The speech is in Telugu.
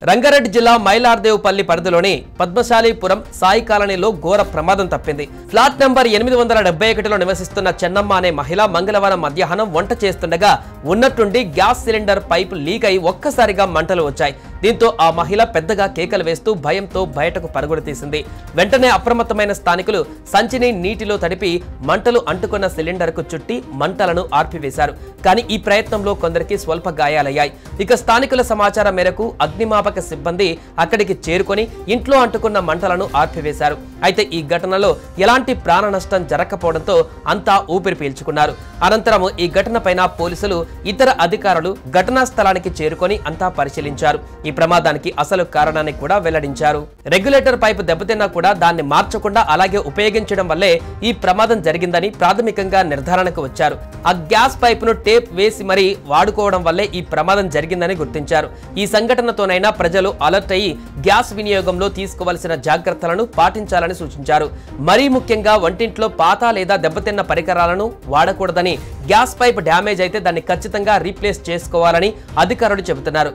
రంగారెడ్డి జిల్లా మైలార్దేవుపల్లి పరిధిలోని పద్మశాలీపురం సాయి కాలనీలో ఘోర ప్రమాదం తప్పింది. ఫ్లాట్ నంబర్ 871లో నివసిస్తున్న చెన్నమ్మ అనే మహిళ మంగళవారం మధ్యాహ్నం వంట చేస్తుండగా ఉన్నట్టుండి గ్యాస్ సిలిండర్ పైప్ లీక్ అయి ఒక్కసారిగా మంటలు వచ్చాయి. దీంతో ఆ మహిళ పెద్దగా కేకలు వేస్తూ భయంతో బయటకు పరుగులు తీసింది. వెంటనే అప్రమత్తమైన స్థానికులు సంచిని నీటిలో తడిపి మంటలు అంటుకున్న సిలిండర్ కు చుట్టి మంటలను ఆర్పివేశారు. కానీ ఈ ప్రయత్నంలో కొందరికి స్వల్ప గాయాలయ్యాయి. ఇక స్థానికుల సమాచారం మేరకు అగ్నిమాపక సిబ్బంది అక్కడికి చేరుకొని ఇంట్లో అంటుకున్న మంటలను ఆర్పివేశారు. అయితే ఈ ఘటనలో ఎలాంటి ప్రాణ నష్టం జరగకపోవడంతో అంతా ఊపిరి పీల్చుకున్నారు. అనంతరం ఈ ఘటనపైన పోలీసులు ఇతర అధికారులు ఘటనా స్థలానికి చేరుకొని అంతా పరిశీలించారు. ఈ ప్రమాదానికి అసలు కారణాన్ని కూడా వెల్లడించారు. రెగ్యులేటర్ పైపు దెబ్బతిన్నా కూడా దాన్ని మార్చకుండా అలాగే ఉపయోగించడం వల్లే ఈ ప్రమాదం జరిగిందని ప్రాథమికంగా నిర్ధారణకు వచ్చారు. ఆ గ్యాస్ పైపును టేప్ వేసి మరీ వాడుకోవడం వల్లే ఈ ప్రమాదం జరిగిందని గుర్తించారు. ఈ సంఘటనతోనైనా ప్రజలు అలర్ట్ అయ్యి గ్యాస్ వినియోగంలో తీసుకోవాల్సిన జాగ్రత్తలను పాటించాలని సూచించారు. మరీ ముఖ్యంగా వంటింట్లో పాత లేదా దెబ్బతిన్న పరికరాలను వాడకూడదని, గ్యాస్ పైప్ డ్యామేజ్ అయితే దాన్ని ఖచ్చితంగా రీప్లేస్ చేసుకోవాలని అధికారులు చెబుతున్నారు.